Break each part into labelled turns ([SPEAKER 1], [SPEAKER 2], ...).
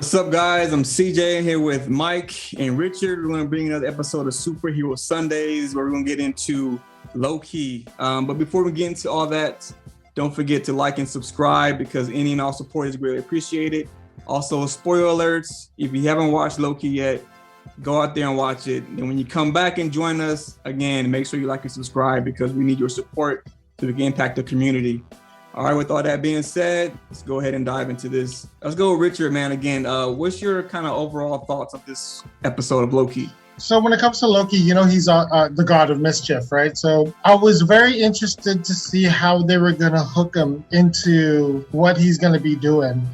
[SPEAKER 1] What's up, guys? I'm CJ here with Mike and Richard. We're going to bring another episode of Superhero Sundays where we're going to get into Loki. But before we get into all that, don't forget to like and subscribe because any and all support is greatly appreciated. Also, spoiler alerts. If you haven't watched Loki yet, go out there and watch it. And when you come back and join us, again, make sure you like and subscribe because we need your support so we can impact the community. All right, with all that being said, let's go ahead and dive into this. Let's go, Richard, man. Again, what's your kind of overall thoughts of this episode of Loki?
[SPEAKER 2] So when it comes to Loki, you know, he's the god of mischief, right? So I was very interested to see how they were going to hook him into what he's going to be doing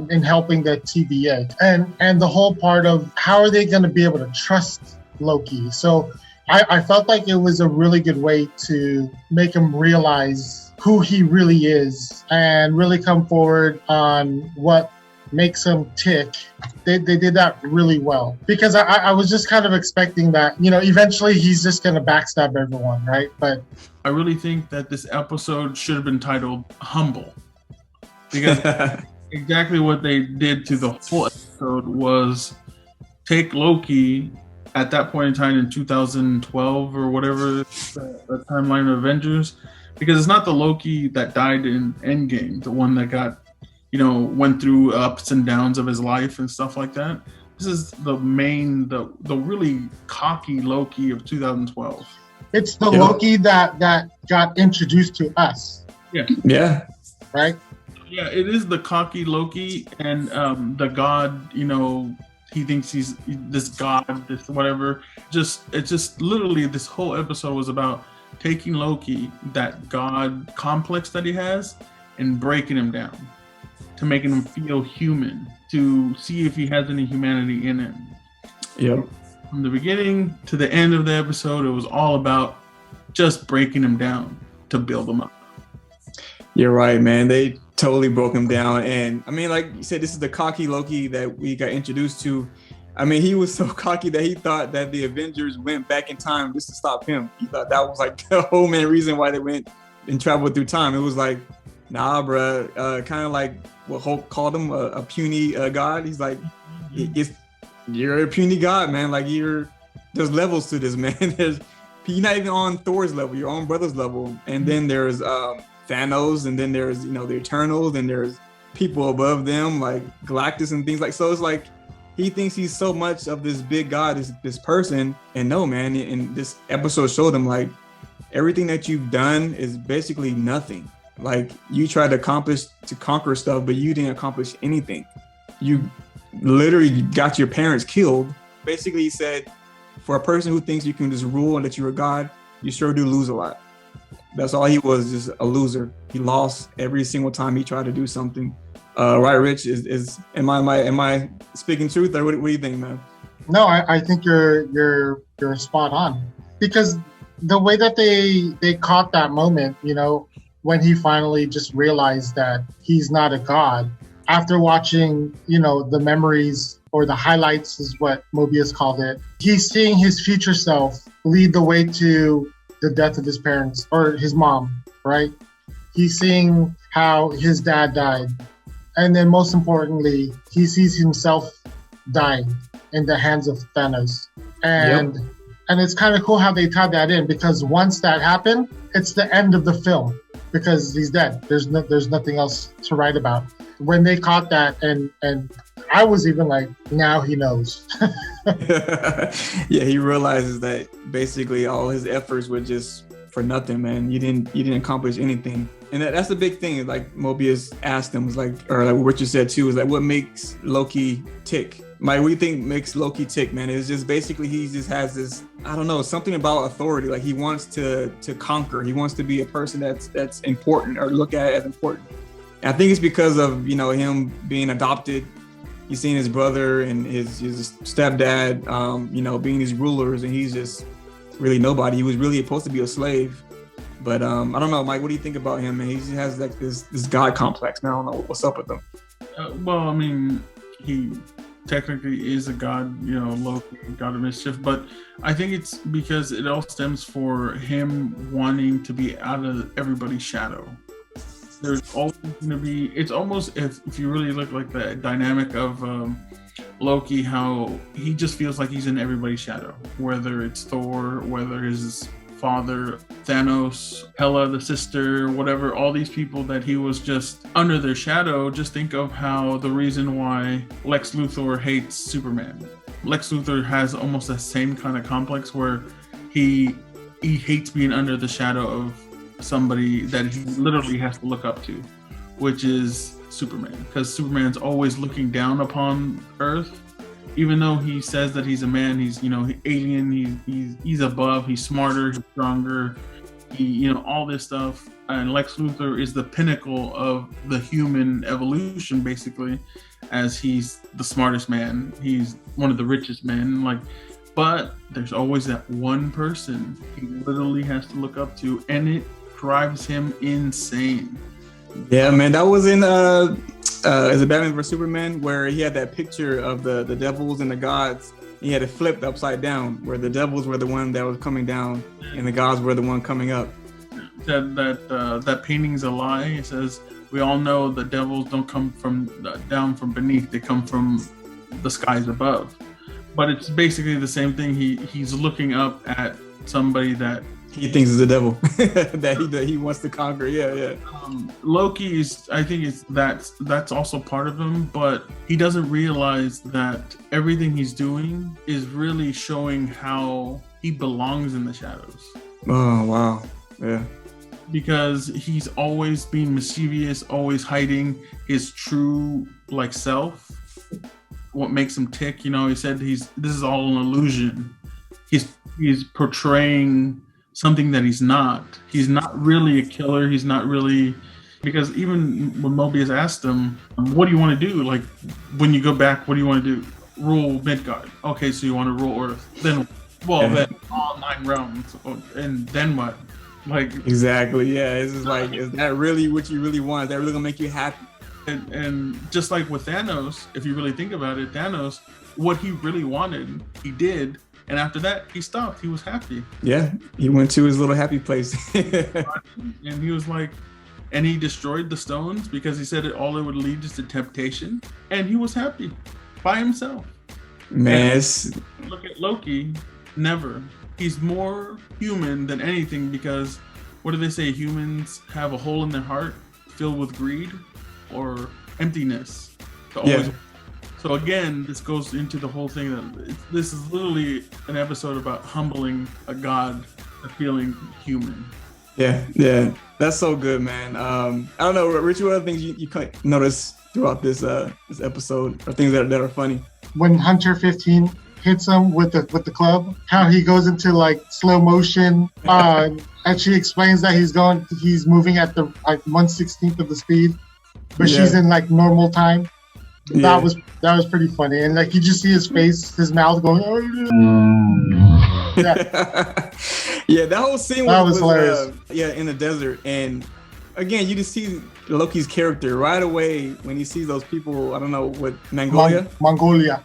[SPEAKER 2] in helping the TVA. And the whole part of how are they going to be able to trust Loki? So I felt like it was a really good way to make him realize who he really is and really come forward on what makes him tick. They did that really well because I was just kind of expecting that, you know, eventually he's just going to backstab everyone, right? But
[SPEAKER 3] I really think that this episode should have been titled Humble because exactly what they did to the whole episode was take Loki at that point in time in 2012 or whatever, the timeline of Avengers, because it's not the Loki that died in Endgame, the one that got, you know, went through ups and downs of his life and stuff like that. This is the really cocky Loki of 2012.
[SPEAKER 2] It's the Loki that got introduced to us.
[SPEAKER 1] Yeah.
[SPEAKER 2] Right?
[SPEAKER 3] Yeah, it is the cocky Loki and the god, you know, he thinks he's this god, this whatever. It's just literally this whole episode was about taking Loki, that god complex that he has, and breaking him down to making him feel human, to see if he has any humanity in him.
[SPEAKER 1] Yep.
[SPEAKER 3] From the beginning to the end of the episode, it was all about just breaking him down to build him up.
[SPEAKER 1] You're right, man. They totally broke him down. And I mean, like you said, this is the cocky Loki that we got introduced to. I mean, he was so cocky that he thought that the Avengers went back in time just to stop him. He thought that was like the whole main reason why they went and traveled through time. It was like, nah, bruh, kind of like what Hulk called him, a puny god. He's like, you're a puny god, man. Like there's levels to this, man. You're not even on Thor's level, your own brother's level. And then there's Thanos, and then there's, you know, the Eternals, and there's people above them like Galactus and things like, so it's like, he thinks he's so much of this big god, this person, and no, man. And this episode showed him like everything that you've done is basically nothing. Like you tried to conquer stuff, but you didn't accomplish anything. You literally got your parents killed. Basically, he said, for a person who thinks you can just rule and that you're a god, you sure do lose a lot. That's all he was, just a loser. He lost every single time he tried to do something. Right, Rich? Am I speaking truth, or what do you think, man?
[SPEAKER 2] No, I think you're spot on, because the way that they caught that moment, you know, when he finally just realized that he's not a god after watching, you know, the memories or the highlights is what Mobius called it. He's seeing his future self lead the way to the death of his parents or his mom, right? He's seeing how his dad died. And then most importantly, he sees himself dying in the hands of Thanos. And it's kind of cool how they tied that in, because once that happened, it's the end of the film because he's dead. There's nothing else to write about. When they caught that, and I was even like, now he knows.
[SPEAKER 1] Yeah, he realizes that basically all his efforts were just for nothing, man. You didn't accomplish anything. And that's the big thing. Like Mobius asked him, was like, or like what Richard said too, is like, what makes Loki tick? Like, what do you think makes Loki tick, man? It's just basically he just has this, I don't know, something about authority. Like he wants to conquer. He wants to be a person that's important, or look at it as important. And I think it's because of, you know, him being adopted. He's seen his brother and his stepdad, you know, being these rulers, and he's just really nobody. He was really supposed to be a slave. But I don't know, Mike, what do you think about him? Man, he has like this god complex. Now I don't know what's up with him.
[SPEAKER 3] Well, I mean, he technically is a god, you know, Loki, god of mischief. But I think it's because it all stems for him wanting to be out of everybody's shadow. there's always going to be, it's almost, if you really look like the dynamic of Loki, how he just feels like he's in everybody's shadow, whether it's Thor, whether his father, Thanos, Hela, the sister, whatever, all these people that he was just under their shadow. Just think of how the reason why Lex Luthor hates Superman. Lex Luthor has almost the same kind of complex where he hates being under the shadow of somebody that he literally has to look up to, which is Superman, because Superman's always looking down upon Earth. Even though he says that he's a man, he's, alien, he's above, he's smarter, he's stronger, all this stuff. And Lex Luthor is the pinnacle of the human evolution, basically, as he's the smartest man, he's one of the richest men, but there's always that one person he literally has to look up to, and it drives him insane.
[SPEAKER 1] Yeah, man, that was in is it Batman vs Superman, where he had that picture of the devils and the gods. He had it flipped upside down, where the devils were the one that was coming down and the gods were the one coming up.
[SPEAKER 3] That painting's a lie. It says we all know the devils don't come from down from beneath; they come from the skies above. But it's basically the same thing. He's looking up at somebody that
[SPEAKER 1] he thinks is the devil that he wants to conquer. Yeah.
[SPEAKER 3] Loki is, I think that's also part of him, but he doesn't realize that everything he's doing is really showing how he belongs in the shadows.
[SPEAKER 1] Oh wow, yeah.
[SPEAKER 3] Because he's always being mischievous, always hiding his true self. What makes him tick, he said this is all an illusion. He's portraying something that he's not. He's not really a killer. He's not really, because even when Mobius asked him, what do you want to do? When you go back, what do you want to do? Rule Midgard. Okay, so you want to rule Earth. Then all 9 realms. And then what?
[SPEAKER 1] Exactly, yeah. It's just is that really what you really want? Is that really gonna make you happy?
[SPEAKER 3] And just like with Thanos, if you really think about it, Thanos, what he really wanted, he did. And after that, he stopped. He was happy.
[SPEAKER 1] Yeah, he went to his little happy place.
[SPEAKER 3] And he was and he destroyed the stones because he said all it would lead is to temptation. And he was happy by himself.
[SPEAKER 1] Man,
[SPEAKER 3] look at Loki, never. He's more human than anything, because what do they say? Humans have a hole in their heart filled with greed or emptiness. So again, this goes into the whole thing that this is literally an episode about humbling a god, feeling human.
[SPEAKER 1] Yeah, that's so good, man. I don't know, Richie, what other things you notice throughout this episode, or things that are funny?
[SPEAKER 2] When Hunter 15 hits him with the club, how he goes into slow motion, and she explains that he's moving at the 1/16 of the speed, but she's in normal time.
[SPEAKER 1] Yeah.
[SPEAKER 2] That was pretty funny, and you just see his face, his mouth going.
[SPEAKER 1] Yeah, that whole scene
[SPEAKER 2] was hilarious.
[SPEAKER 1] In the desert, and again, you just see Loki's character right away when he sees those people. I don't know what
[SPEAKER 2] Mongolia.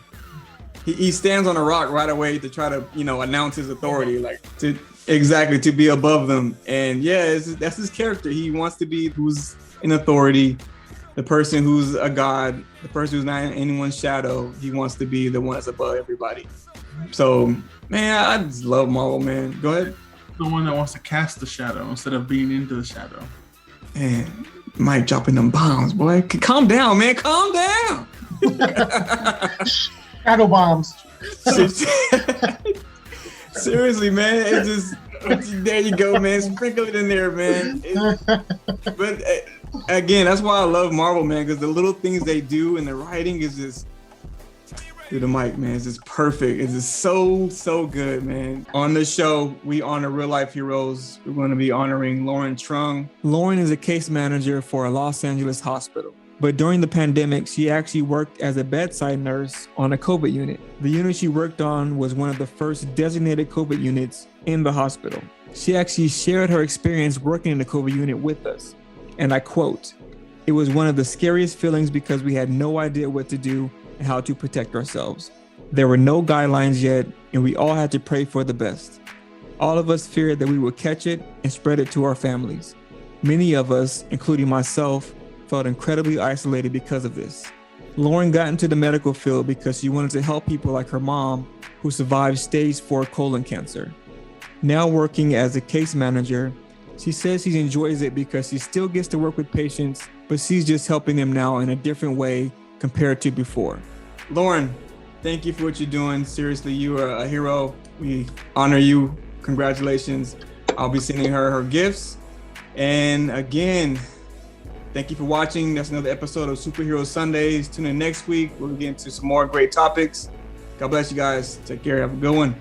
[SPEAKER 1] He stands on a rock right away to try to announce his authority, to be above them. And that's his character. He wants to be who's in authority. The person who's a god, the person who's not in anyone's shadow, he wants to be the one that's above everybody. So, man, I just love Marvel, man. Go ahead.
[SPEAKER 3] The one that wants to cast the shadow instead of being into the shadow.
[SPEAKER 1] Man, Mike dropping them bombs, boy. Calm down, man. Calm down.
[SPEAKER 2] Shadow bombs.
[SPEAKER 1] Seriously, man. It's just, there you go, man. Sprinkle it in there, man. But again, that's why I love Marvel, man, because the little things they do and the writing is just, through the mic, man, it's just perfect. It's just so good, man. On this show, we honor real life heroes. We're going to be honoring Lauren Trung. Lauren is a case manager for a Los Angeles hospital. But during the pandemic, she actually worked as a bedside nurse on a COVID unit. The unit she worked on was one of the first designated COVID units in the hospital. She actually shared her experience working in the COVID unit with us. And I quote, "It was one of the scariest feelings because we had no idea what to do and how to protect ourselves. There were no guidelines yet, and we all had to pray for the best. All of us feared that we would catch it and spread it to our families. Many of us, including myself, felt incredibly isolated because of this. Lauren got into the medical field because she wanted to help people like her mom who survived stage 4 colon cancer. Now working as a case manager, she says she enjoys it because she still gets to work with patients, but she's just helping them now in a different way compared to before. Lauren, thank you for what you're doing. Seriously, you are a hero. We honor you. Congratulations. I'll be sending her gifts. And again, thank you for watching. That's another episode of Superhero Sundays. Tune in next week. We'll get into some more great topics. God bless you guys. Take care. Have a good one.